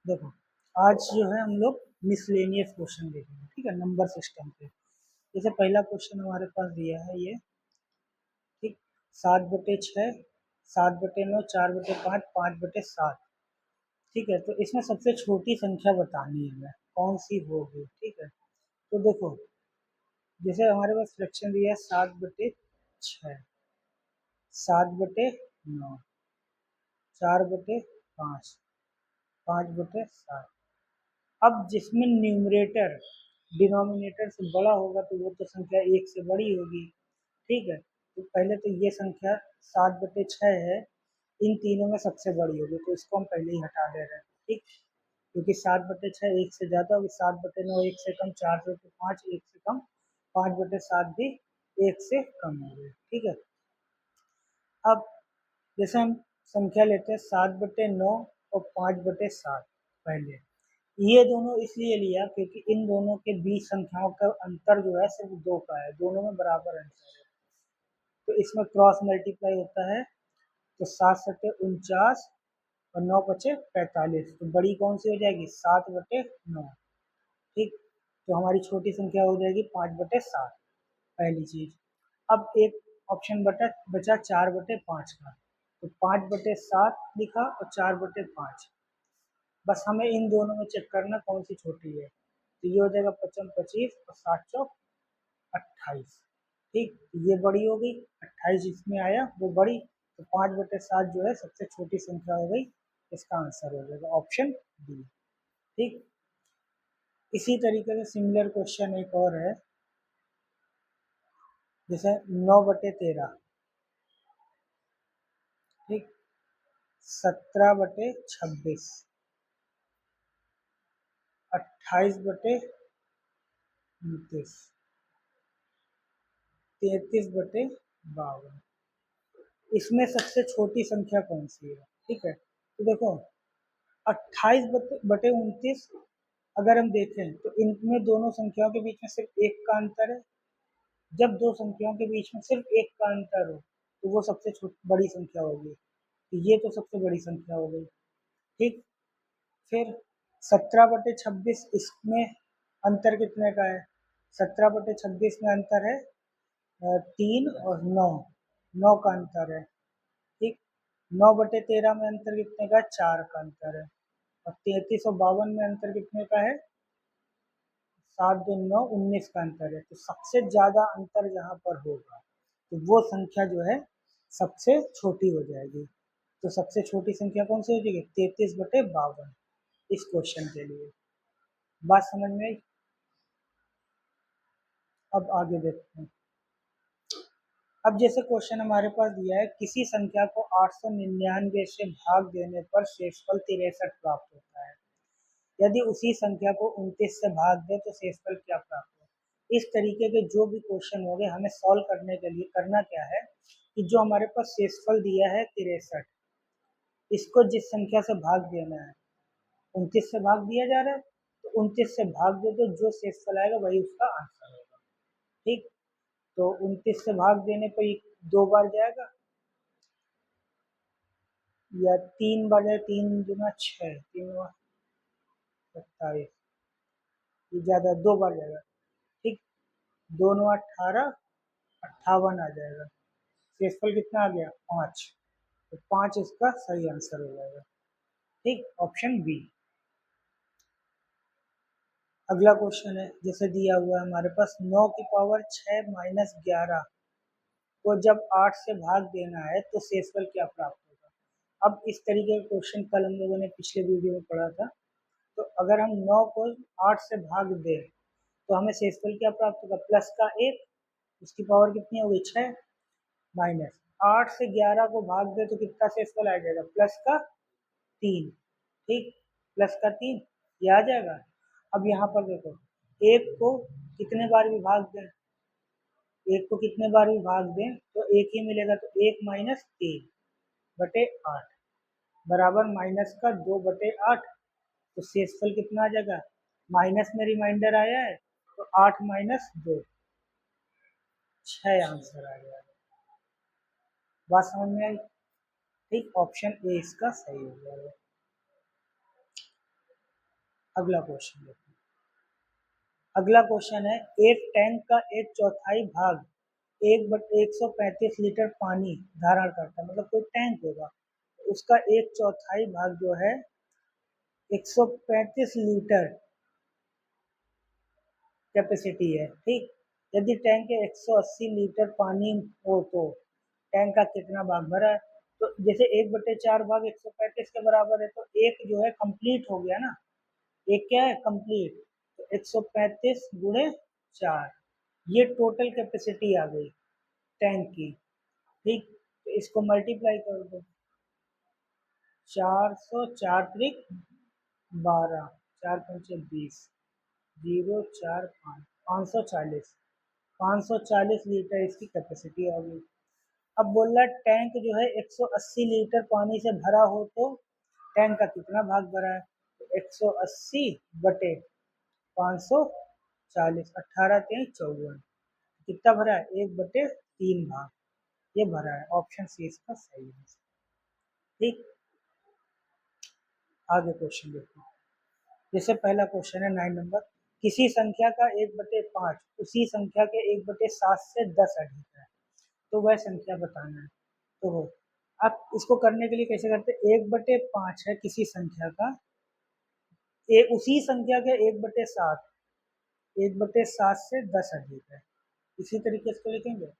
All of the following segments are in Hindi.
देखो, आज जो है हम लोग मिसलेनियस क्वेश्चन देखेंगे, ठीक है, नंबर सिस्टम पे। जैसे पहला क्वेश्चन हमारे पास दिया है ये, ठीक, 7/6, 7/9, 4/5, 5/7, ठीक है। तो इसमें सबसे छोटी संख्या बतानी है हमें, कौन सी होगी, ठीक है। तो देखो, जैसे हमारे पास फ्रैक्शन दिया है 7/6, 7/9, 4/5, 5/7। अब जिसमें न्यूमरेटर डिनोमिनेटर से बड़ा होगा तो वो तो संख्या एक से बड़ी होगी, ठीक है। तो पहले तो ये संख्या 7/6 है, इन तीनों में सबसे बड़ी होगी, तो इसको हम पहले ही हटा दे रहे हैं, ठीक। क्योंकि 7/6 एक से ज़्यादा होगी, 7/9 एक से कम, 4/5 एक से कम, 5/7 भी एक से कम होगी, ठीक है। अब जैसे हम संख्या लेते हैं 7/9 और 5/7, पहले ये दोनों इसलिए लिया क्योंकि इन दोनों के बीच संख्याओं का अंतर जो है सिर्फ 2 का है, दोनों में बराबर अंतर है। तो इसमें क्रॉस मल्टीप्लाई होता है, तो 7×7 = 49 और 9×5 = 45। तो बड़ी कौन सी हो जाएगी, 7/9, ठीक। तो हमारी छोटी संख्या हो जाएगी 5/7, पहली चीज। अब एक ऑप्शन बचा 4/5 का, तो 5/7 लिखा और 4/5। बस हमें इन दोनों में चेक करना कौन सी छोटी है, तो ये हो जाएगा 55 25 और 7×4 = 28, ठीक। ये बड़ी हो गई, 28 जिसमें आया वो बड़ी, तो 5/7 जो है सबसे छोटी संख्या हो गई, इसका आंसर हो जाएगा ऑप्शन डी, ठीक। इसी तरीके से सिमिलर क्वेश्चन एक और है, जैसे 9/13, ठीक, 17/26, 28/29, 33/52। इसमें सबसे छोटी संख्या कौन सी है, ठीक है। तो देखो, 28/29 अगर हम देखें तो इनमें दोनों संख्याओं के बीच में सिर्फ एक का अंतर है। जब दो संख्याओं के बीच में सिर्फ एक का अंतर हो तो वो सबसे बड़ी संख्या होगी, तो ये तो सबसे बड़ी संख्या हो गई, ठीक। फिर 17/26, इसमें अंतर कितने का है, 17/26 में अंतर है 3 और 9, 9 का अंतर है, ठीक। 9/13 में अंतर कितने का है, 4 का अंतर है। और 33 और 52 में अंतर कितने का है, 7 2 9 19 का अंतर है। तो सबसे ज्यादा अंतर जहाँ पर होगा तो वो संख्या जो है सबसे छोटी हो जाएगी। तो सबसे छोटी संख्या कौन सी हो जाएगी, 33/52, इस क्वेश्चन के लिए। बात समझ में आई। अब आगे देखते हैं। अब जैसे क्वेश्चन हमारे पास दिया है, किसी संख्या को 899 से भाग देने पर शेषफल 63 प्राप्त होता है, यदि उसी संख्या को 29 से भाग दे तो शेषफल क्या प्राप्त हो। इस तरीके के जो भी क्वेश्चन होंगे हमें सॉल्व करने के लिए करना क्या है कि जो हमारे पास शेषफल दिया है 63, इसको जिस संख्या से भाग देना है, 29 से भाग दिया जा रहा है, तो 29 से भाग दे तो जो शेषफल आएगा वही उसका आंसर होगा, ठीक। तो 29 से भाग देने पर ये 2 बार जाएगा, या 3 बार जाए, 3 दूना 6, 3 27, ये ज़्यादा 2 बार जाएगा, ठीक। 2 9 18, 58 आ जाएगा। शेषफल कितना आ गया, 5, तो 5 इसका सही आंसर हो जाएगा, ठीक, ऑप्शन बी। अगला क्वेश्चन है, जैसे दिया हुआ है हमारे पास 9 की पावर 6 माइनस 11 को जब 8 से भाग देना है तो शेषफल क्या प्राप्त होगा। अब इस तरीके का क्वेश्चन कल हम लोगों ने पिछले वीडियो में पढ़ा था। तो अगर हम 9 को 8 से भाग दें तो हमें शेषफल क्या प्राप्त होगा, प्लस का 1, उसकी पावर कितनी होगी 6, माइनस 8 से 11 को भाग दे तो कितना शेषफल आ जाएगा, प्लस का 3, ठीक, प्लस का 3, ये आ जाएगा। अब यहाँ पर देखो, एक को कितने बार विभाग दें, एक को कितने बार विभाग दें तो एक ही मिलेगा, तो 1 माइनस 3/8 बराबर माइनस का 2/8। तो शेषफल कितना आ जाएगा, माइनस में रिमाइंडर आया है तो 8 माइनस 2, 6 आंसर आ गया। बात समझ में आई, ठीक, ऑप्शन ए इसका सही हो जाएगा। अगला क्वेश्चन देखो। अगला क्वेश्चन है, एक टैंक का एक चौथाई भाग 1/135 लीटर पानी धारण करता है, मतलब कोई टैंक होगा, उसका एक चौथाई भाग जो है 135 लीटर कैपेसिटी है, ठीक। यदि टैंक के 180 लीटर पानी हो तो टैंक का कितना भाग भरा है? तो जैसे 1/4 भाग 135 के बराबर है, तो एक जो है कंप्लीट हो गया ना, एक क्या है कंप्लीट, तो 135 गुणे 4, ये टोटल कैपेसिटी आ गई टैंक की, ठीक। तो इसको मल्टीप्लाई कर दो, 400, 4 त्रिक 12, 4 पंचे 20, 045, 540, 540 लीटर इसकी कैपेसिटी आ गई। अब बोल रहा है टैंक जो है 180 लीटर पानी से भरा हो तो टैंक का कितना भाग भरा है? तो 180 बटे 540, 18 3 54, कितना भरा है? 1/3 भाग ये भरा है। ऑप्शन सी इसका सही है, ठीक। आगे क्वेश्चन देखो। जैसे पहला क्वेश्चन है 9 नंबर, किसी संख्या का 1/5 उसी संख्या के 1/7 से 10 अधिक है, तो वह संख्या बताना है। तो आप इसको करने के लिए कैसे करते हैं? 1/5 है किसी संख्या का, उसी संख्या के 1/7, 1/7 से 10 अधिक है, इसी तरीके से लिखेंगे,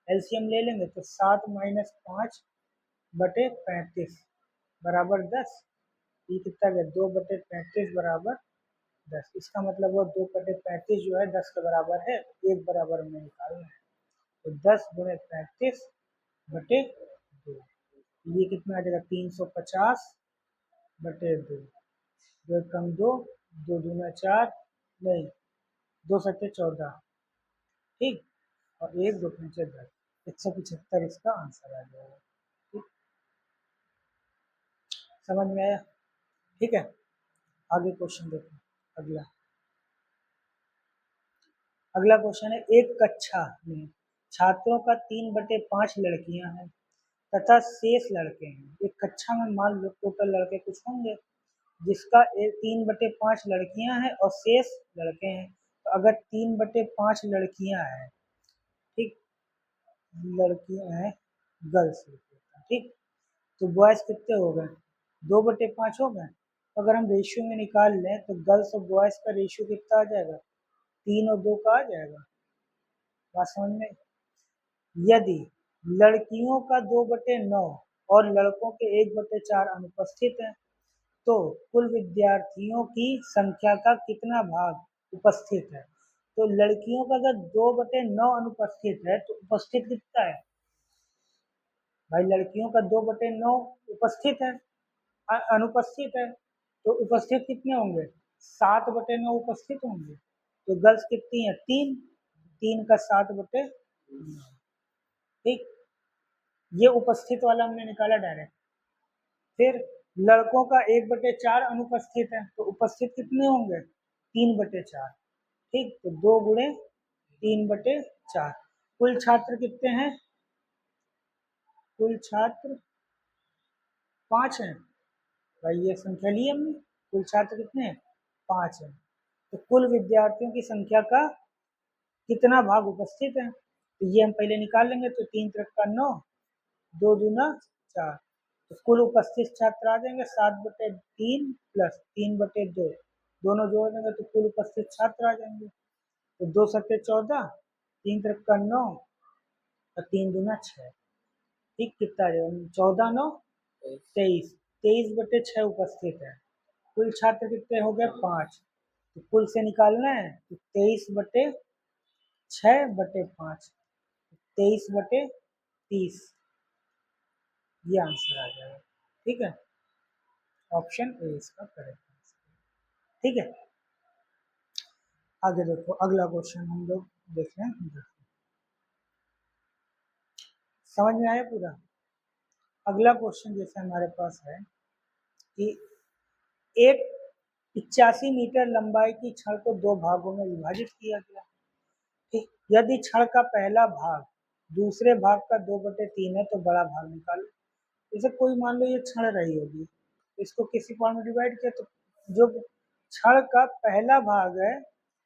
एलसीएम ले लेंगे तो 7 माइनस 5/35 बराबर 10, ये कितना गया? 2/35 बराबर 10, इसका मतलब वो 2/35 जो है 10 के बराबर है, एक बराबर में निकालना है, तो 10 गुणे 35 बटे 2, ये कितना आ जाएगा? 350 बटे 2, 2 कम 2, 2 दूना 4, नहीं 2 सत्ते 14, ठीक, और 1 2 पंचे 10, 175 इसका आंसर आ जाएगा, ठीक। समझ में आया? ठीक है, आगे क्वेश्चन देखो। अगला अगला क्वेश्चन है, एक कक्षा में छात्रों का 3/5 लड़कियां हैं तथा शेष लड़के हैं। एक कक्षा में मान लो टोटल लड़के कुछ होंगे, जिसका 3/5 लड़कियां हैं और शेष लड़के हैं। तो अगर 3/5 लड़कियां हैं, ठीक, लड़कियां हैं, गर्ल्स, ठीक, तो बॉयज कितने हो गए? 2/5 हो गए। तो अगर हम रेशियो में निकाल लें तो गर्ल्स और बॉयज का रेशियो कितना आ जाएगा? 3 और 2 का आ जाएगा। बात समझ में? यदि लड़कियों का 2/9 और लड़कों के 1/4 अनुपस्थित है, तो कुल विद्यार्थियों की संख्या का कितना भाग उपस्थित है? तो लड़कियों का अगर 2/9 अनुपस्थित है तो उपस्थित कितना है भाई? लड़कियों का 2/9 उपस्थित है, अनुपस्थित है, तो उपस्थित कितने होंगे? 7/9 उपस्थित होंगे। तो गर्ल्स कितनी है? 3, 3 का 7/9, ठीक, ये उपस्थित वाला हमने निकाला डायरेक्ट। फिर लड़कों का 1/4 अनुपस्थित है, तो उपस्थित कितने होंगे? 3/4, ठीक, तो 2 गुणे 3/4, कुल छात्र कितने हैं? कुल छात्र 5 हैं भाई, ये संख्या ली हमने, कुल छात्र कितने हैं? 5 हैं। तो कुल विद्यार्थियों की संख्या का कितना भाग उपस्थित है? तो ये हम पहले निकाल लेंगे, तो 3 त्रिक का 9, 2 दूना 4, तो कुल उपस्थित छात्र आ जाएंगे 7/3 प्लस 3/2, दोनों जोड़ देंगे तो कुल उपस्थित छात्र आ जाएंगे। तो 2 सत्ते 14, 3 त्रिक का 9 और 3 दूना 6, ठीक, कितना आ जाएगा? 14 9 23, 23/6 उपस्थित है। कुल छात्र कितने हो गए? 5, तो कुल से निकालना है तो 23/6/5, 23/30, ये आंसर आ जाएगा, ठीक है। ऑप्शन ए इसका करेक्ट आंसर, ठीक है। आगे देखो, अगला क्वेश्चन हम लोग देख रहे हैं, समझ में आया पूरा? अगला क्वेश्चन जैसे हमारे पास है कि एक 85 मीटर लंबाई की छड़ को 2 भागों में विभाजित किया गया, ठीक। यदि छड़ का पहला भाग दूसरे भाग का 2/3 है तो बड़ा भाग निकालो। जैसे कोई मान लो ये छड़ रही होगी, इसको किसी पार्ट में डिवाइड किया, तो जो छड़ का पहला भाग है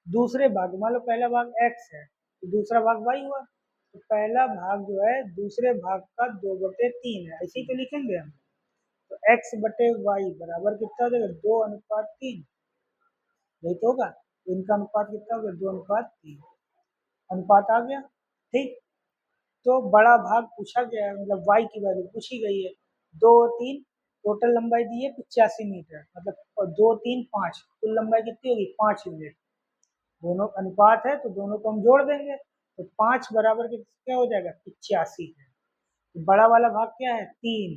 दूसरे भाग, मान लो पहला भाग x है तो दूसरा भाग y हुआ, तो पहला भाग जो है दूसरे भाग का 2/3 है, ऐसे ही तो लिखेंगे हम। तो x बटे वाई बराबर कितना हो जाएगा, 2:3, यही तो होगा। तो इनका अनुपात कितना होगा, 2:3 अनुपात आ गया। ठीक, तो बड़ा भाग पूछा गया है, मतलब y की वैल्यू पूछी गई है, 2, 3, टोटल लंबाई दी है 85 मीटर, मतलब 2, 3, 5, कुल लंबाई कितनी होगी 5 यूनिट। दोनों अनुपात है तो दोनों को हम जोड़ देंगे, तो 5 बराबर क्या हो जाएगा 85 है। तो बड़ा वाला भाग क्या है 3,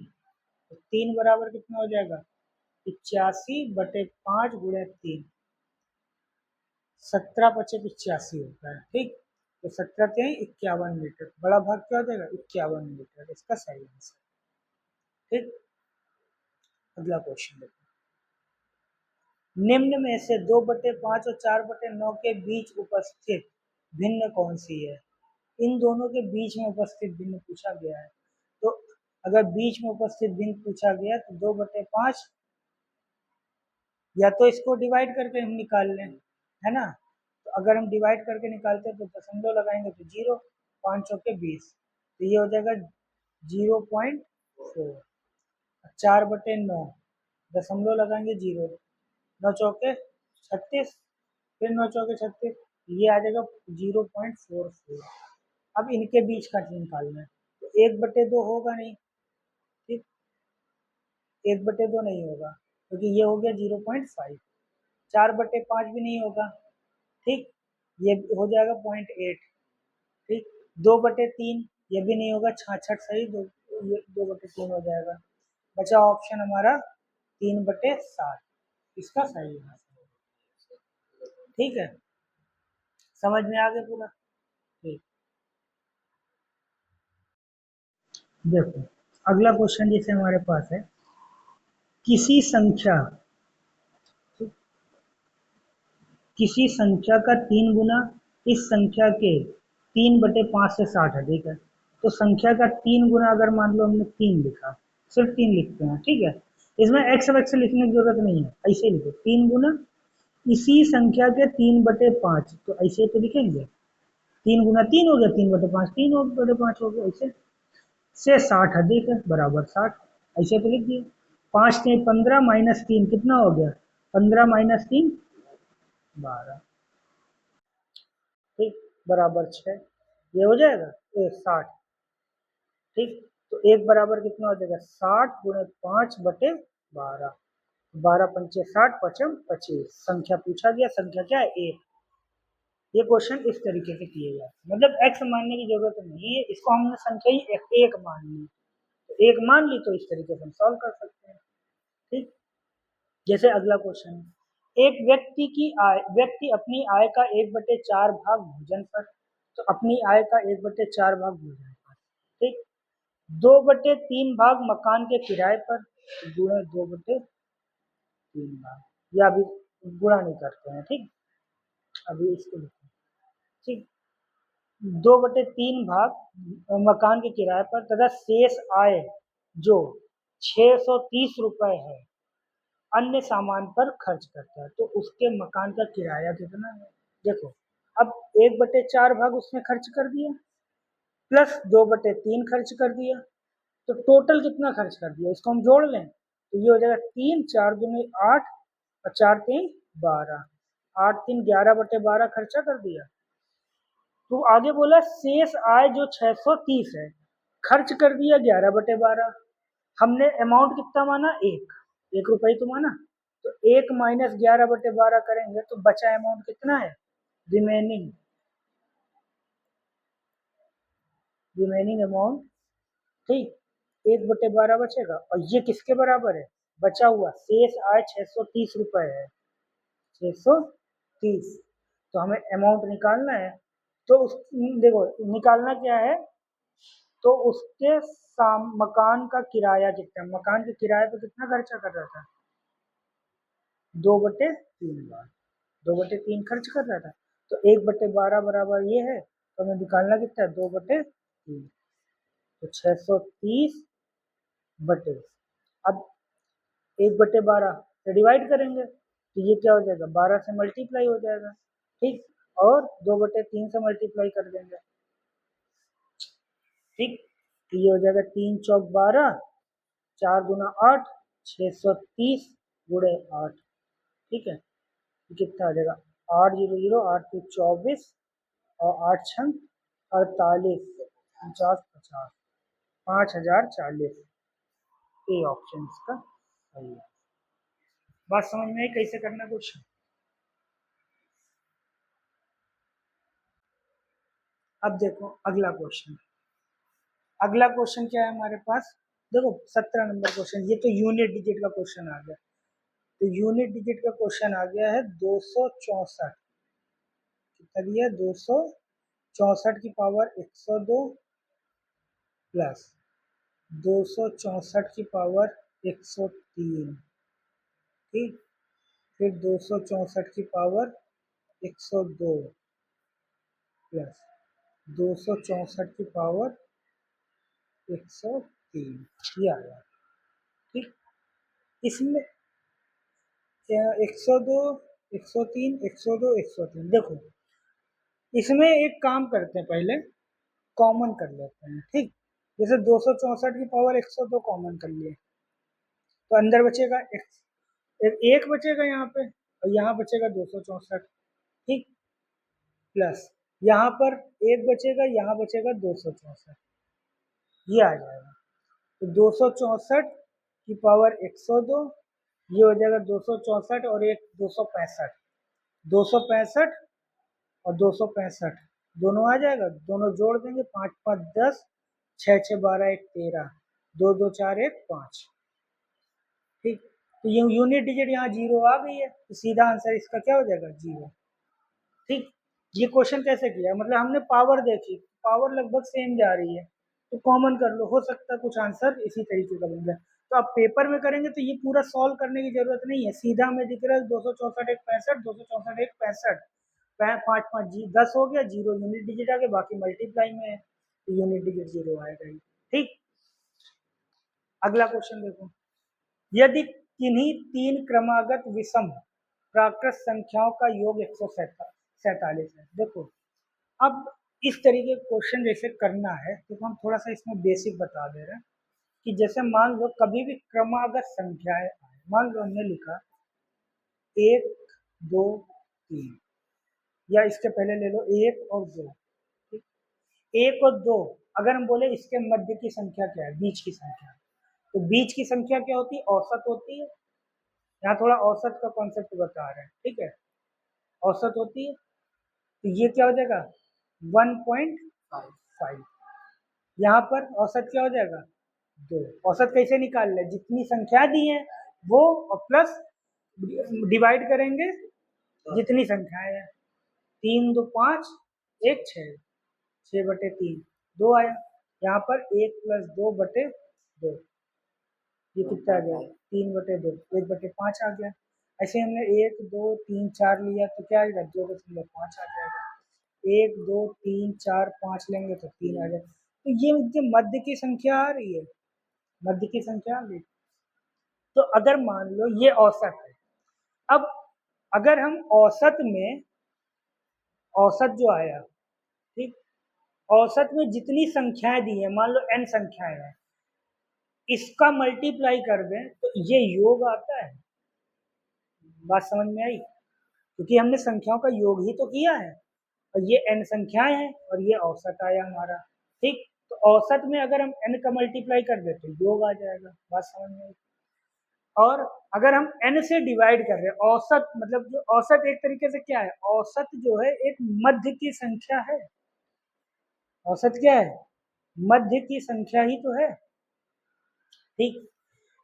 तो 3 बराबर कितना हो जाएगा 85/5 गुणे 3, 17×5 = 85 होता है। ठीक, तो 17×3 = 51 मीटर, बड़ा भाग क्या हो जाएगा 51 मीटर, इसका सही आंसर। ठीक, अगला क्वेश्चन देखो, निम्न में से 2/5 और 4/9 के बीच उपस्थित भिन्न कौन सी है। इन दोनों के बीच में उपस्थित भिन्न पूछा गया है, तो अगर बीच में उपस्थित भिन्न पूछा गया तो 2/5, या तो इसको डिवाइड करके हम निकाल लें, है ना। तो अगर हम डिवाइड करके निकालते हैं तो दशमलव लगाएंगे तो 0, 5 चौके 20, तो ये हो जाएगा 0.4। 4/9, दशमलव लगाएंगे 0, 9 चौके 36, फिर 9 चौके 36, ये आ जाएगा 0.44। अब इनके बीच का निकालना है, तो 1/2 होगा नहीं। ठीक, 1/2 नहीं होगा क्योंकि ये हो गया 0.5। 4/5 भी नहीं होगा। ठीक, ये हो जाएगा 0.8। ठीक, 2/3 ये भी नहीं होगा, 66 सही, 2/3 हो जाएगा। बचा ऑप्शन हमारा 3/7, इसका सही है। ठीक है, समझ में आ गया पूरा। ठीक, देखो अगला क्वेश्चन जैसे हमारे पास है, किसी संख्या किसी संख्या का 3 गुना इस संख्या के 3/5 से 60 अधिक है। तो संख्या का 3 गुना, अगर मान लो हमने 3 लिखा, सिर्फ 3 लिखते हैं, ठीक है, इसमें एक्स वैक्स लिखने की जरूरत नहीं है, ऐसे लिखो 3 गुना इसी संख्या के 3/5, तो ऐसे तो लिखेंगे 3 गुना 3 हो गया, 3/5 3/5 हो गया, ऐसे से 60 अधिक है बराबर 60, ऐसे तो लिख दिए। 5×3 = 15 -3 कितना हो गया, 15 - 3 = 12। ठीक, बराबर 6, ये हो जाएगा 60। ठीक, तो 1 बराबर कितना हो जाएगा 60 × 5/12, 12×5 = 60, 5×5 = 25। संख्या पूछा गया, संख्या क्या है 1। ये क्वेश्चन इस तरीके से किए जाते हैं, मतलब x मानने की जरूरत नहीं है, इसको हमने संख्या ही 1 मान ली, तो 1 मान ली तो इस तरीके से हम सॉल्व कर सकते हैं। ठीक, जैसे अगला क्वेश्चन है, एक व्यक्ति अपनी आय का 1/4 भाग भोजन पर, तो अपनी आय का 1/4 भाग भोजन पर, ठीक, 2/3 भाग मकान के किराए पर, गुणे 2/3 भाग, या अभी गुणा नहीं करते हैं। ठीक, अभी इसको लिखते हैं। ठीक, 2/3 भाग मकान के किराए पर तथा शेष आय जो 630 रुपए है अन्य सामान पर खर्च करता है, तो उसके मकान का किराया कितना है। देखो, अब 1/4 भाग उसने खर्च कर दिया, प्लस 2/3 खर्च कर दिया, तो टोटल कितना खर्च कर दिया, इसको हम जोड़ लें तो ये हो जाएगा 3, 4 दूनी 8 और 4×3 = 12, 8×3 = 11/12 खर्चा कर दिया। तो आगे बोला शेष आय जो 630 है, खर्च कर दिया 11/12। हमने अमाउंट कितना माना, 1 रुपये तो माना, तो 1 - 11/12 करेंगे तो बचा अमाउंट कितना है, रिमेनिंग अमाउंट। ठीक, 1/12 बचेगा, और ये किसके बराबर है, बचा हुआ शेष आय 630 रुपए है, 630। तो हमें अमाउंट निकालना है, तो देखो निकालना क्या है, तो उसके मकान का किराया कितना, मकान के किराए पे कितना खर्चा कर रहा था, 2/3 बार, 2/3 खर्च कर रहा था, तो 1/12 बराबर ये है, तो हमें निकालना कितना है 2/3, तो 630 बटे, अब 1/12 से डिवाइड करेंगे, तो ये क्या हो जाएगा, 12 से मल्टीप्लाई हो जाएगा, ठीक, और 2/3 से मल्टीप्लाई कर देंगे, ठीक। तो ये हो जाएगा 3 चौक 12, 4 दूना 8, 630 गुणे 8, ठीक है। कितना आ जाएगा, 800, 8×2 = 24 और 8 छंग 48, 50 50, 5040। ए ऑप्शन इसका सही है। बात समझ में आई कैसे करना कुछ। अब देखो अगला क्वेश्चन, अगला क्वेश्चन क्या है हमारे पास, देखो 17 नंबर क्वेश्चन, ये तो यूनिट डिजिट का क्वेश्चन आ गया। तो यूनिट डिजिट का क्वेश्चन आ गया है 264, कितना दिया, 264 की पावर 102 प्लस 264 की पावर 103, ठीक, फिर 264 की पावर 102 प्लस 264 की पावर 103, ये आ गया, ठीक। इसमें 102, 103, 102, 103, देखो इसमें एक काम करते हैं, पहले कॉमन कर लेते हैं, ठीक। जैसे 264 की पावर 102 कॉमन कर लिए, तो अंदर बचेगा एक बचेगा यहाँ पे, और यहाँ बचेगा 264, ठीक, प्लस यहाँ पर एक बचेगा, यहाँ बचेगा 264, ये आ जाएगा। तो 264 की पावर 102, ये हो जाएगा 264 और एक 265, 265 और 265 दोनों आ जाएगा, दोनों जोड़ देंगे, 5 5 10, 6 6 12 1 13, 2 2 4 1 5, ठीक। तो ये यूनिट डिजिट यहाँ 0 आ गई है, तो सीधा आंसर इसका क्या हो जाएगा, 0, ठीक। ये क्वेश्चन कैसे किया, मतलब हमने पावर देखी, पावर लगभग सेम जा रही है, तो कॉमन कर लो, हो सकता है कुछ आंसर इसी तरीके का बन जाए। तो आप पेपर में करेंगे तो ये पूरा सॉल्व करने की जरूरत नहीं है, सीधा हमें दिख रहा है 264 1 65, 264 1 65, 5 5 जी 10 हो गया, 0 यूनिट डिजिट आ गया, बाकी मल्टीप्लाई में है, तो यूनिट डिजिट 0 आएगा ही, ठीक। अगला क्वेश्चन देखो, यदि किन्हीं 3 क्रमागत विषम प्राकृत संख्याओं का योग 147 है, देखो अब इस तरीके का क्वेश्चन जैसे करना है, तो हम थोड़ा सा इसमें बेसिक बता दे रहे हैं कि जैसे मान लो कभी भी क्रमागत संख्याएं आए, मान लो हमने लिखा 1 2 3, या इसके पहले ले लो 1 और 2, ठीक, 1 और 2, अगर हम बोले इसके मध्य की संख्या क्या है, बीच की संख्या, तो बीच की संख्या क्या होती है, औसत होती है। यहाँ थोड़ा औसत का कॉन्सेप्ट बता रहे हैं, ठीक है, औसत होती है, तो ये क्या हो जाएगा 1.5, यहाँ पर औसत क्या हो जाएगा 2। औसत कैसे निकाल ले, जितनी संख्या दी है वो और प्लस डिवाइड करेंगे जितनी संख्याएं हैं, 3 2 5 1 6, 6/3, 2 आया, यहाँ पर 1 + 2/2, ये कितना आ गया 3/2, 1/5 आ गया। ऐसे हमने 1 2 3 4 लिया तो क्या आएगा 2.5 आ जाएगा, 1 2 3 4 5 लेंगे तो 3 आ जाएगा। तो ये जो मध्य की संख्या आ रही है, मध्य की संख्या आ गई, तो अगर मान लो ये औसत है, अब अगर हम औसत में, औसत जो आया, ठीक, औसत में जितनी संख्याएं दी है, मान लो n संख्याएं हैं, इसका मल्टीप्लाई कर दें तो ये योग आता है। बात समझ में आई, क्योंकि हमने संख्याओं का योग ही तो किया है, और ये n संख्याएं हैं और ये औसत आया हमारा, ठीक। तो औसत में अगर हम n का मल्टीप्लाई कर दें तो योग आ जाएगा। बात समझ में आई। और अगर हम n से डिवाइड कर रहे हैं, औसत मतलब जो औसत एक तरीके से क्या है, औसत जो है एक मध्य की संख्या है, औसत क्या है, मध्य की संख्या ही तो है, ठीक।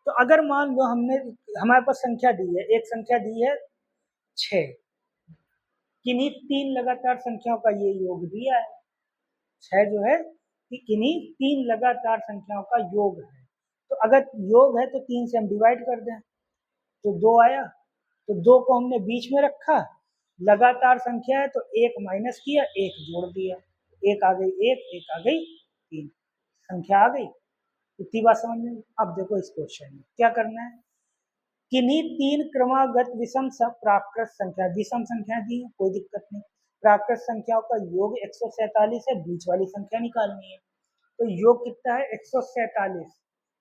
तो अगर मान लो हमने, हमारे पास संख्या दी है, एक संख्या दी है 6, किन्हीं 3 लगातार संख्याओं का ये योग दिया है, 6 जो है कि किन्हीं 3 लगातार संख्याओं का योग है, तो अगर योग है तो 3 से हम डिवाइड कर दें तो 2 आया, तो 2 को हमने बीच में रखा, लगातार संख्या है तो 1 माइनस किया, 1 जोड़ दिया, 1 आ गई 1, 1 आ गई 3, संख्या आ गई। इतनी बात समझ में। अब देखो इस क्वेश्चन में क्या करना है, किन्हीं तीन क्रमागत प्राकृत संख्या, विषम संख्या दी है, कोई दिक्कत नहीं। प्राकृत संख्याओं का योग 147 है, बीच वाली संख्या निकालनी है। तो योग कितना है 147।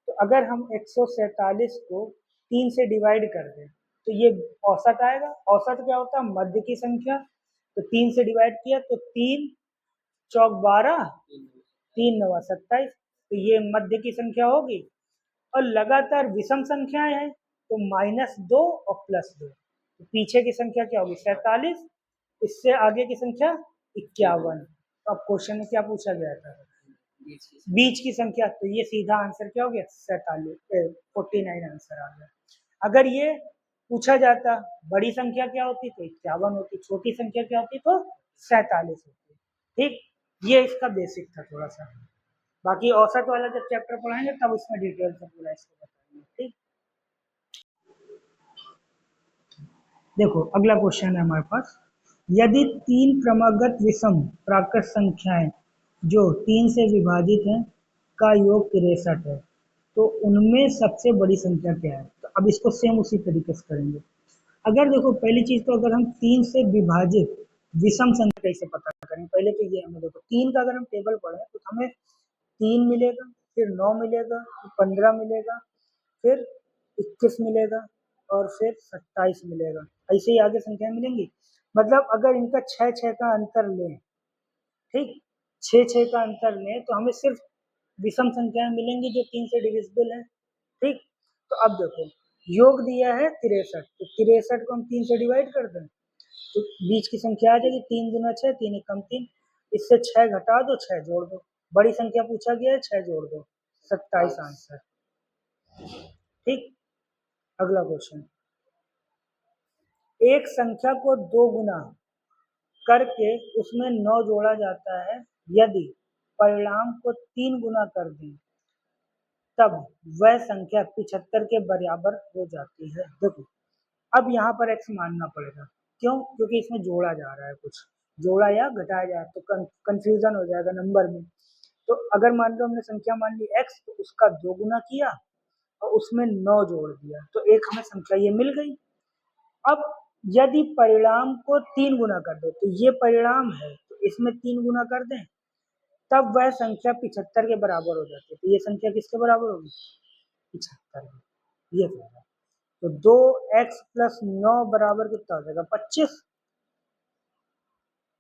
तो अगर हम 147 को 3 से डिवाइड कर दें तो ये औसत आएगा। औसत क्या होता है, मध्य की संख्या। तो 3 से डिवाइड किया तो 3 चौक 12, 3 नवा 27। तो ये मध्य की संख्या होगी। और लगातार विषम संख्याएं हैं तो -2 और +2। तो पीछे की संख्या क्या होगी 47, इससे आगे की संख्या 51। तो अब क्वेश्चन में क्या पूछा गया था, बीच की संख्या। तो ये सीधा आंसर क्या हो गया 49 आंसर आ गया। अगर ये पूछा जाता बड़ी संख्या क्या होती तो 51 होती, छोटी संख्या क्या होती तो 47 होती। ठीक, ये इसका बेसिक था थोड़ा सा। बाकी औसत वाला जब चैप्टर पढ़ाएंगे तब उसमें डिटेल से पूरा इसको बताएंगे। ठीक, देखो अगला क्वेश्चन है हमारे पास। यदि तीन क्रमागत विषम प्राकृत संख्याएं जो 3 से विभाजित हैं का योग 63 है तो उनमें सबसे बड़ी संख्या क्या है। तो अब इसको सेम उसी तरीके से करेंगे। अगर देखो पहली चीज तो अगर हम 3 से विभाजित विषम संख्या कैसे पता करें, पहले तो ये हमें देखो 3 का अगर हम टेबल पढ़े तो हमें 3 मिलेगा, फिर 9 मिलेगा, फिर 15 मिलेगा, फिर 21 मिलेगा और फिर 27 मिलेगा। ऐसे ही आगे संख्या मिलेंगी। मतलब अगर इनका 6 का अंतर लें, ठीक, 6 का अंतर लें तो हमें सिर्फ विषम संख्याएं मिलेंगी जो 3 से डिविजिबल है। ठीक, तो अब देखो योग दिया है 63, तो 63 को हम 3 से डिवाइड कर दें तो बीच की संख्या आ जाएगी 3 दूना 6, 3 एकम 3। इससे 6 घटा दो, 6 जोड़ दो। बड़ी संख्या पूछा गया है, 6 जोड़ दो, 27 आंसर। ठीक, अगला क्वेश्चन। एक संख्या को 2 गुना करके उसमें 9 जोड़ा जाता है, यदि परिणाम को 3 गुना कर दें तब वह संख्या 75 के बराबर हो जाती है। देखो अब यहाँ पर x मानना पड़ेगा, क्यों, क्योंकि इसमें जोड़ा जा रहा है, कुछ जोड़ा या घटाया जा रहा है तो कंफ्यूजन हो जाएगा नंबर में। तो अगर मान लो हमने संख्या मान ली x तो उसका 2 गुना किया और उसमें 9 जोड़ दिया तो एक हमें संख्या ये मिल गई। अब यदि परिणाम को 3 गुना कर दो तो ये परिणाम है तो इसमें 3 गुना कर दें तब वह संख्या 75 के बराबर हो जाती है। तो ये संख्या किसके बराबर होगी 75। ये होगा तो 2x + 9 बराबर कितना हो जाएगा 25।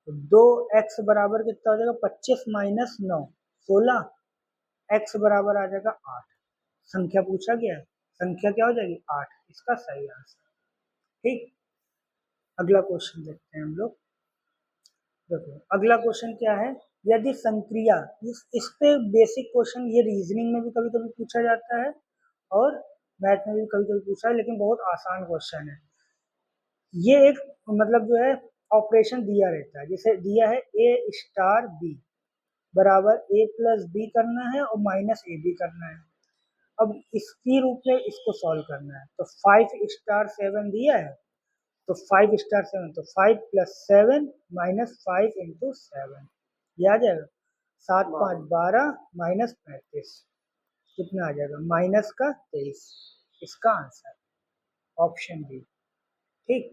तो 2x बराबर कितना हो जाएगा 25 - 9 16। x बराबर आ जाएगा 8। संख्या पूछा गया है, संख्या क्या हो जाएगी 8, इसका सही आंसर। ठीक, अगला क्वेश्चन देखते हैं हम लोग। देखो अगला क्वेश्चन क्या है, यदि संक्रिया, इस पे बेसिक क्वेश्चन ये रीजनिंग में भी कभी कभी पूछा जाता है और मैथ में भी कभी कभी पूछा है, लेकिन बहुत आसान क्वेश्चन है ये। एक मतलब जो है ऑपरेशन दिया रहता है, जैसे दिया है a * b बराबर a + b करना है और -ab करना है। अब इसकी रूप में इसको सॉल्व करना है। तो 5 * 7 दिया है तो 5 * 7 तो 5 + 7 -5 × 7 ये आ जाएगा। 7 × 5 = 12 -35 कितना आ जाएगा -23। इसका आंसर ऑप्शन बी। ठीक,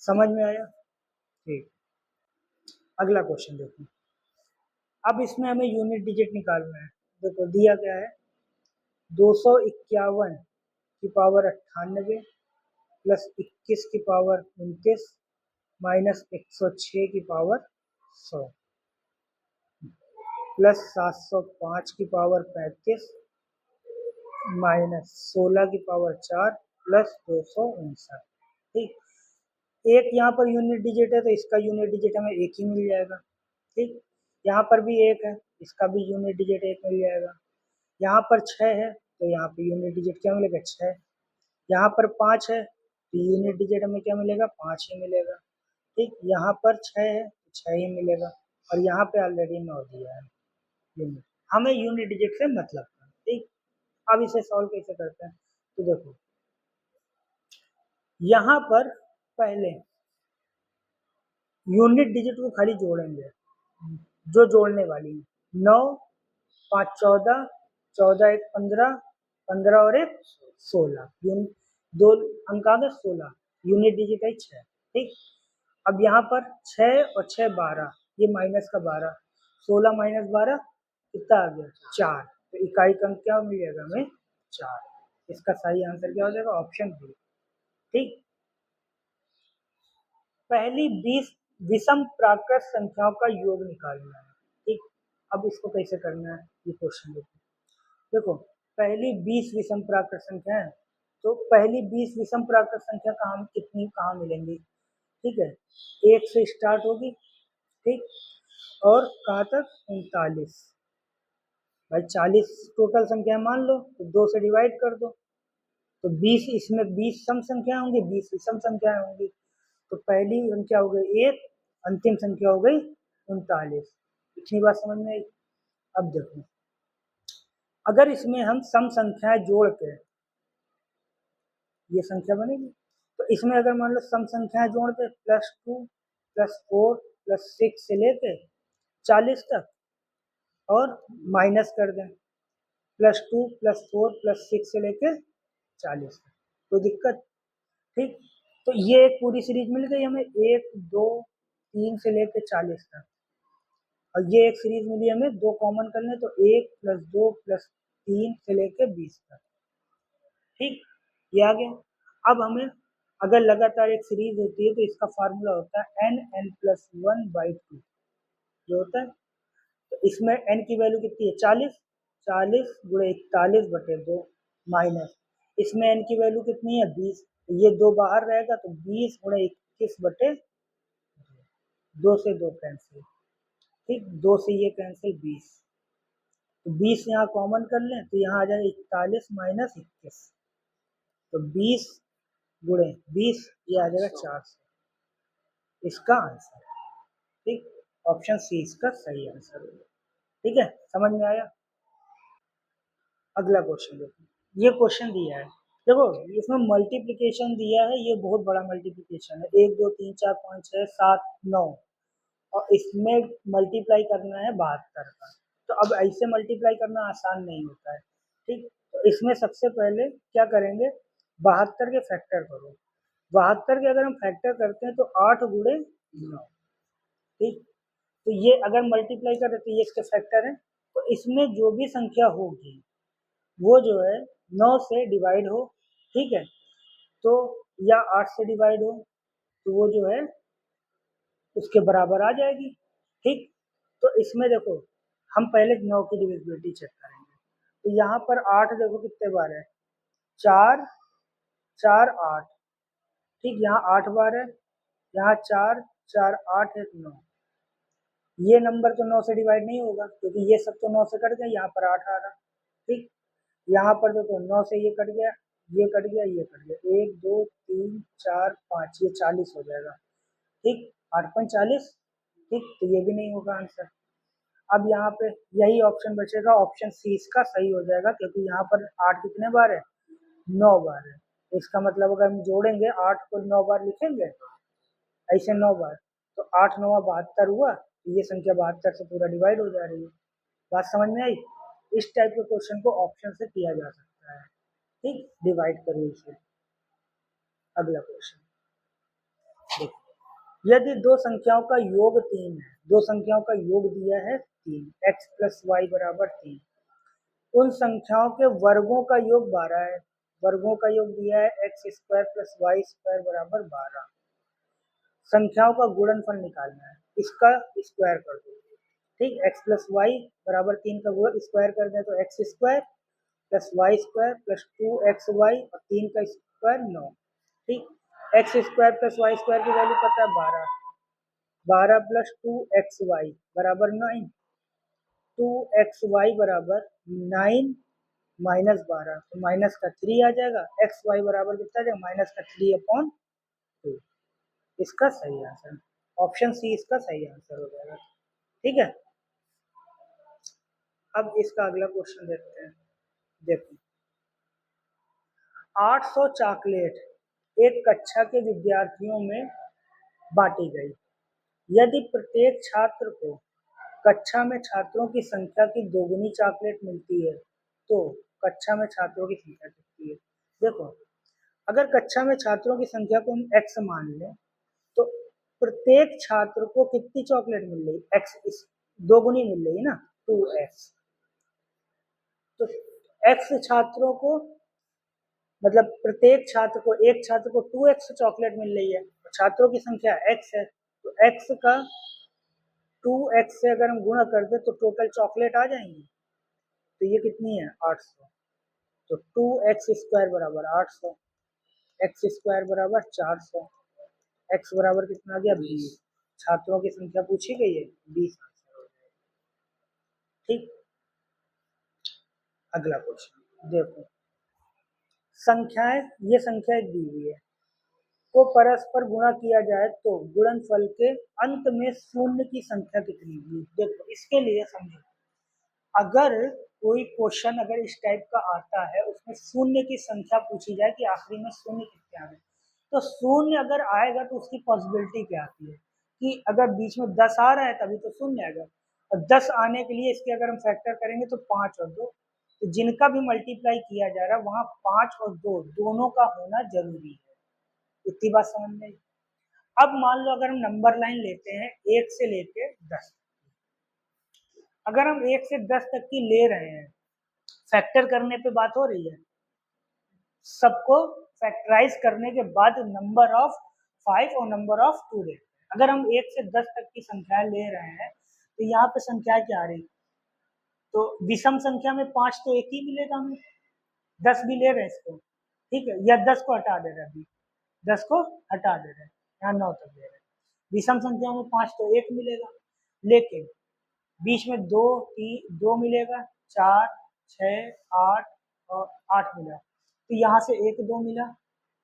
समझ में आया। ठीक, अगला क्वेश्चन देखो। अब इसमें हमें यूनिट डिजिट निकालना है। देखो दिया क्या है 251 की पावर 98 + 21 की पावर 29 -106 की पावर 100 + 705 की पावर 35 -16 की पावर 4 + 259। ठीक, एक यहाँ पर यूनिट डिजिट है तो इसका यूनिट डिजिट हमें एक ही मिल जाएगा। ठीक, यहाँ पर भी एक है, इसका भी यूनिट डिजिट एक मिल जाएगा। यहाँ पर 6 है तो यहाँ पे यूनिट डिजिट क्या मिलेगा 6। यहाँ पर 5 है तो यूनिट डिजिट हमें क्या मिलेगा 5 ही मिलेगा। ठीक, यहाँ पर 6 है तो 6 ही मिलेगा और यहाँ पे ऑलरेडी 9 दिया है यूनिट। हमें यूनिट डिजिट से मतलब था। ठीक, अब इसे सॉल्व कैसे करते हैं तो देखो यहाँ पर पहले यूनिट डिजिट को खाली जोड़ेंगे, जो जोड़ने वाली है 9 5 14 14 1 15 15 और 1 16 2 अंक आ गए 16, यूनिट डिजिट है 6, ठीक। अब यहाँ पर 6 और 6 12, ये माइनस का 12, 16 माइनस 12 कितना आ गया 4, तो इकाई का अंक क्या मिल जाएगा हमें 4। इसका सही आंसर क्या हो जाएगा ऑप्शन बी, ठीक। पहली 20 विषम प्राकृत संख्याओं का योग निकालना है, ठीक। अब इसको कैसे करना है ये क्वेश्चन देखो, पहली 20 विषम प्राकृत संख्या है, तो पहली 20 विषम प्राकृत संख्या कहाँ मिलेंगी, ठीक है, 1 से स्टार्ट होगी, ठीक, और कहाँ तक 39, भाई 40 टोटल संख्या मान लो तो 2 से डिवाइड कर दो, तो 20 इसमें 20 सम संख्या होंगी, 20 विषम संख्याएं होंगी, तो पहली संख्या हो गई 1, अंतिम संख्या हो गई 39। इतनी बात समझ में आई। अब देखो, अगर इसमें हम सम संख्याएं जोड़ के ये संख्या बनेगी, तो इसमें अगर मान लो सम संख्याएं जोड़ के +2 +4 +6 से लेके 40 तक और माइनस कर दें +2 +4 +6 से लेके 40 तक, कोई दिक्कत, ठीक। तो ये एक पूरी सीरीज मिल गई हमें 1 2 3 से लेके 40 तक, और ये एक सीरीज मिली हमें, 2 कॉमन कर लें तो 1 +2 +3 से लेके 20 तक, ठीक, ये आ गया। अब हमें अगर लगातार एक सीरीज होती है तो इसका फार्मूला होता है n+1/2 जो होता है, तो इसमें n की वैल्यू कितनी है 40, 40 गुणे 41/2 माइनस इसमें n की वैल्यू कितनी है 20, ये 2 बाहर रहेगा तो 20 गुणे 21/2, 2 से 2 कैंसिल, ठीक, 2 से ये कैंसिल 20, तो 20 यहाँ कॉमन कर लें तो यहाँ आ जाएगा 41 माइनस 21, तो 20 गुणे 20 ये आ जाएगा 400, इसका आंसर, ठीक, ऑप्शन सी इसका सही आंसर होगा, ठीक है, समझ में आया। अगला क्वेश्चन देखो, ये क्वेश्चन दिया है, देखो इसमें मल्टीप्लिकेशन दिया है, ये बहुत बड़ा मल्टीप्लिकेशन है, 1 2 3 4 5 6 7 9, और इसमें मल्टीप्लाई करना है 72 का, तो अब ऐसे मल्टीप्लाई करना आसान नहीं होता है, ठीक, तो इसमें सबसे पहले क्या करेंगे 72 के फैक्टर करो, 72 के अगर हम फैक्टर करते हैं तो 8 गुणे 9, ठीक, तो ये अगर मल्टीप्लाई करें तो ये इसके फैक्टर है, तो इसमें जो भी संख्या होगी वो जो है 9 से डिवाइड हो, ठीक है, तो या 8 से डिवाइड हो तो वो जो है उसके बराबर आ जाएगी, ठीक। तो इसमें देखो हम पहले 9 की डिविजिबिलिटी चेक करेंगे, तो यहाँ पर 8 देखो कितने बार है 4 4 8, ठीक, यहाँ 8 बार है, यहाँ 4 4 8 1 9, ये नंबर तो 9 से डिवाइड नहीं होगा क्योंकि ये सब तो 9 से कट गया, यहाँ पर 8 आ रहा, ठीक, यहाँ पर देखो 9 से ये कट गया, ये कट गया, ये कट गया, 1 2 3 4 5, ये 40 हो जाएगा, ठीक, 8 × 40, ठीक, तो ये भी नहीं होगा आंसर। अब यहाँ पे यही ऑप्शन बचेगा, ऑप्शन सी इसका सही हो जाएगा, क्योंकि यहाँ पर 8 कितने बार है 9 बार है, इसका मतलब अगर हम जोड़ेंगे 8 को 9 बार लिखेंगे ऐसे 9 बार, तो 8 9 72 हुआ, तो ये संख्या 72 से पूरा डिवाइड हो जा रही है, बात समझ में आई। इस टाइप के क्वेश्चन को ऑप्शन से किया जा सकता है, ठीक, डिवाइड करिए इसे। अगला क्वेश्चन देखो, यदि दो संख्याओं का योग 3 है, दो संख्याओं का योग दिया है 3, x + y = 3, उन संख्याओं के वर्गों का योग 12 है, वर्गों का योग दिया है x² + y² = 12, संख्याओं का गुणनफल निकालना है, इसका स्क्वायर कर दो, ठीक, x + y = 3 का गुणन स्क्वायर कर दें तो x² + y² + 2xy और 3 का स्क्वायर 9, ठीक, x² + y² की वैल्यू पता है 12, 12 + 2xy = 9, 2xy = 9 माइनस 12, तो माइनस का 3 आ जाएगा, xy बराबर कितना आ जाएगा माइनस का 3/2, इसका सही आंसर ऑप्शन सी इसका सही आंसर हो जाएगा, ठीक है। अब इसका अगला क्वेश्चन देखते हैं, देखो 800 चॉकलेट एक कक्षा के विद्यार्थियों में बांटी गई, यदि प्रत्येक छात्र को कक्षा में छात्रों की संख्या की दोगुनी चॉकलेट मिलती है तो कक्षा में छात्रों की संख्या कितनी है, देखो अगर कक्षा में छात्रों की संख्या को हम x मान लें तो प्रत्येक छात्र को कितनी चॉकलेट मिल रही, x इस दोगुनी मिल रही है ना, 2x। तो x छात्रों को मतलब प्रत्येक छात्र को, एक छात्र को 2x चॉकलेट मिल रही है, छात्रों की संख्या x है, तो x का 2x से अगर हम गुणा कर दे तो टोटल चॉकलेट आ जाएंगी। तो ये कितनी है, 800। तो 2x² बराबर 800, x² बराबर 400, x बराबर कितना आ गया, 20। छात्रों की संख्या पूछी गई है, 20 आंसर हो जाएगा। ठीक, अगला क्वेश्चन देखो, संख्याएं, ये संख्या एक दी हुई है, को परस्पर गुणा किया जाए तो गुणनफल के अंत में शून्य की संख्या कितनी होगी। देखो इसके लिए समझो, अगर कोई क्वेश्चन अगर इस टाइप का आता है, उसमें शून्य की संख्या पूछी जाए कि आखिरी में शून्य कितने आ गए, तो शून्य अगर आएगा तो उसकी पॉसिबिलिटी क्या आती है कि अगर बीच में 10 आ रहा है तभी तो शून्य आएगा, और 10 आने के लिए इसके अगर हम फैक्टर करेंगे तो 5 और 2, तो जिनका भी मल्टीप्लाई किया जा रहा है वहां 5 और 2 दोनों का होना जरूरी है। इतनी बात समझ में आई। अब मान लो अगर हम नंबर लाइन लेते हैं 1 से लेके 10, अगर हम 1 से 10 तक की ले रहे हैं, फैक्टर करने पे बात हो रही है, सबको फैक्टराइज करने के बाद नंबर ऑफ 5 और नंबर ऑफ 2 देते हैं। अगर हम 1 से 10 तक की संख्या ले रहे हैं तो यहाँ पे संख्या क्या आ रही, तो विषम संख्या में 5 तो एक ही मिलेगा हमें, 10 भी ले रहे हैं इसको, ठीक है, या 10 को हटा दे रहे हैं, अभी 10 को हटा दे रहे हैं, यहाँ 9 तक ले रहे हैं, विषम संख्या में 5 तो एक मिलेगा, लेकिन बीच में 2 3 2 मिलेगा, 4 6 8 और 8 मिला, तो यहाँ से 1 2 मिला,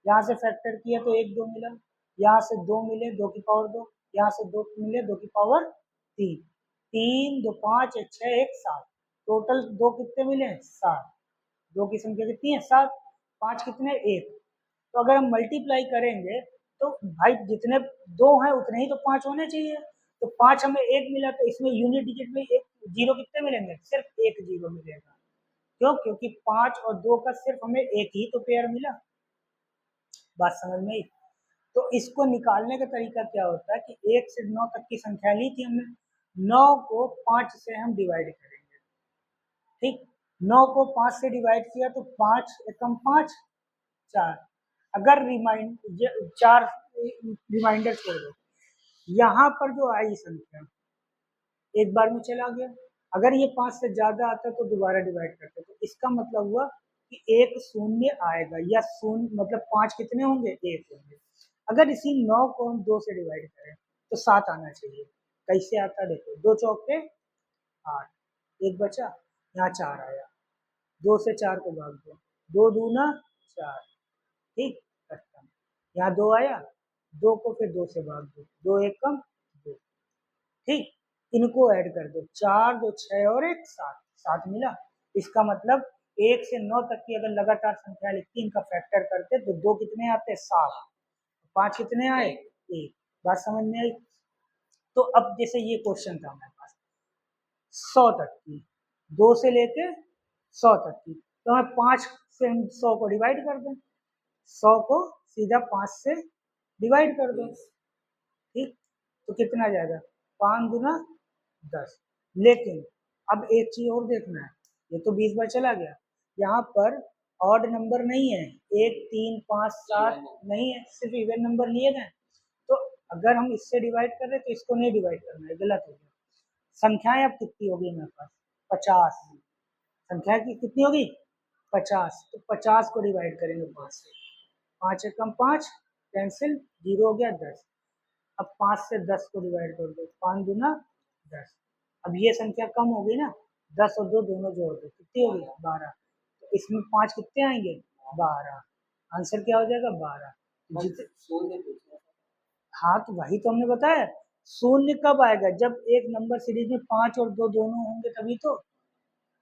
यहाँ से फैक्टर किया तो 1 2 मिला, यहाँ से 2 मिले 2 की पावर 2, यहाँ से 2 मिले 2 की पावर 3, 3 2 5 6 1 7, टोटल 2 कितने मिले, 7। 2 की संख्या कितनी है, 7, 5 कितने, 1। तो अगर हम मल्टीप्लाई करेंगे तो भाई जितने 2 हैं उतने ही तो 5 होने चाहिए, तो 5 हमें 1 मिला, तो इसमें यूनिट डिजिट में एक जीरो कितने मिलेंगे, सिर्फ एक जीरो मिलेगा। क्यों, क्योंकि 5 और 2 का सिर्फ हमें एक ही तो पेयर मिला। बात समझ में आई। तो इसको निकालने का तरीका क्या होता है कि 1 से 9 तक की संख्या ली थी हमने, 9 को 5 से हम डिवाइड करेंगे, ठीक, 9 को 5 से डिवाइड किया तो 5 एकम 5 4, अगर चार रिमाइंडर छोड़ दो, यहाँ पर जो आई संख्या एक बार में चला गया, अगर ये 5 से ज्यादा आता तो दोबारा डिवाइड करते, तो इसका मतलब हुआ कि एक शून्य आएगा, या शून्य मतलब 5 कितने होंगे, 1 होंगे। अगर इसी 9 को हम 2 से डिवाइड करें तो 7 आना चाहिए, कैसे आता है देखो, 2 चौके 8, एक बचा, यहाँ 4 आया, 2 से 4 को भाग दो, 2 दूना 4, ठीक, यहाँ 2 आया, 2 को फिर 2 से भाग दो, 2 एक कम 2, ठीक, इनको ऐड कर दो, 4 2 6 और 1 7, 7 मिला। इसका मतलब 1 से 9 तक की अगर लगातार संख्या लिखती इनका फैक्टर करते तो 2 कितने आते, 7, 5 कितने आए, 1। बात समझ में आई। तो अब जैसे ये क्वेश्चन था हमारे पास 100 तक की, 2 से लेके 100 तक की, तो हमें 5 से 100 को डिवाइड कर दें, 100 को सीधा 5 से डिवाइड कर दो, ठीक, तो कितना आ जाएगा, 5 गुना 10। लेकिन अब एक चीज और देखना है, ये तो 20 बार चला गया, यहाँ पर ऑड नंबर नहीं है, 1 3 5 7 नहीं है, सिर्फ इवन नंबर लिए गए, तो अगर हम इससे डिवाइड कर रहे तो इसको नहीं डिवाइड करना है, गलत हो गया। संख्याएं अब कितनी होगी मेरे पास, 50, संख्या की कितनी होगी, 50, तो 50 को डिवाइड करेंगे 5 से, 5 एकम 5 कैंसिल, जीरो हो गया 10। अब 5 से 10 को डिवाइड कर दो, 5 गुना 10, अब ये संख्या कम हो गई ना, 10 और 2 दोनों जोड़ दो, कितनी होगी, 12, तो इसमें 5 कितने आएंगे, 12, आंसर क्या हो जाएगा, 12। हाँ तो वही तो हमने बताया, शून्य कब आएगा, जब एक नंबर सीरीज में 5 और 2 दोनों होंगे तभी तो,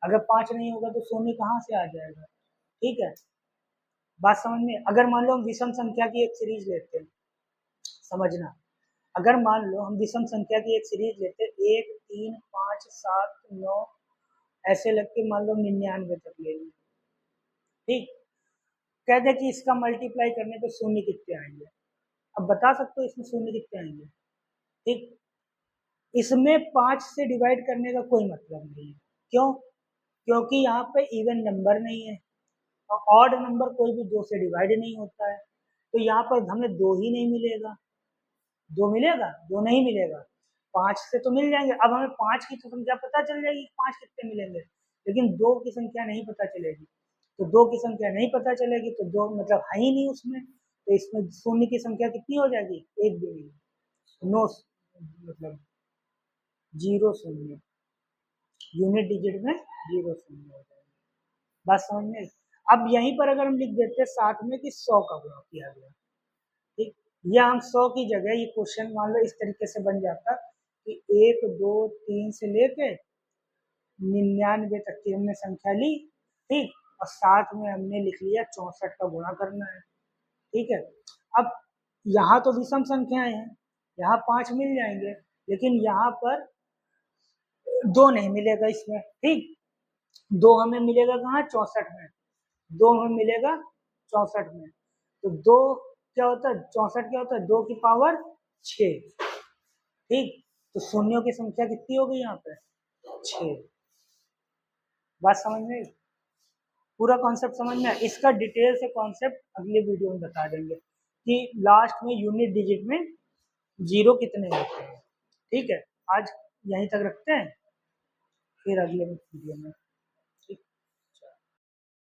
अगर 5 नहीं होगा तो शून्य कहाँ से आ जाएगा, ठीक है। बात समझ में, अगर मान लो हम विषम संख्या की एक सीरीज लेते हैं, समझना, अगर मान लो हम विषम संख्या की एक सीरीज लेते हैं 1 3 5 7 9 ऐसे लग के मान लो 99 तक ले लें, ठीक, कह दे कि इसका मल्टीप्लाई करने पे शून्य कितने आएंगे, अब बता सकते हो इसमें शून्य कितने आएंगे। ठीक, इसमें 5 से डिवाइड करने का कोई मतलब नहीं है। क्यों? क्योंकि यहाँ पे इवन नंबर नहीं है और ऑड नंबर कोई भी 2 से डिवाइड नहीं होता है, तो यहाँ पर हमें 2 ही नहीं मिलेगा। 2 मिलेगा? 2 नहीं मिलेगा। 5 से तो मिल जाएंगे। अब हमें 5 की तो संख्या पता चल जाएगी, 5 कितने मिलेंगे, लेकिन 2 की संख्या नहीं पता चलेगी। तो 2 की संख्या नहीं पता चलेगी तो 2 मतलब है ही नहीं उसमें, तो इसमें शून्य की संख्या कितनी हो जाएगी, एक भी नहीं, नो, मतलब 0 शून्य, यूनिट डिजिट में 0 शून्य हो जाएगा। बात समझ में? अब यहीं पर अगर हम लिख देते हैं साथ में कि 100 का गुणा किया गया, ठीक, या हम 100 की जगह ये क्वेश्चन मान लो इस तरीके से बन जाता कि 1 2 3 से लेके 99 तक की हमने संख्या ली, ठीक, और साथ में हमने लिख लिया 64 का गुणा करना है। ठीक है, अब यहाँ तो विषम संख्याएं हैं, यहाँ 5 मिल जाएंगे, लेकिन यहाँ पर 2 नहीं मिलेगा इसमें। ठीक, 2 हमें मिलेगा कहाँ, 64 में, 2 हमें मिलेगा 64 में। तो 2 क्या होता है, 64 क्या होता है, 2 की पावर 6। ठीक, तो शून्यों की संख्या कितनी हो गई यहाँ पे, 6। बात समझ में? पूरा कॉन्सेप्ट समझ में? इसका डिटेल से कॉन्सेप्ट अगले वीडियो में बता देंगे कि लास्ट में यूनिट डिजिट में 0 कितने होते हैं। ठीक है, आज यहीं तक रखते हैं, फिर अगले वीडियो में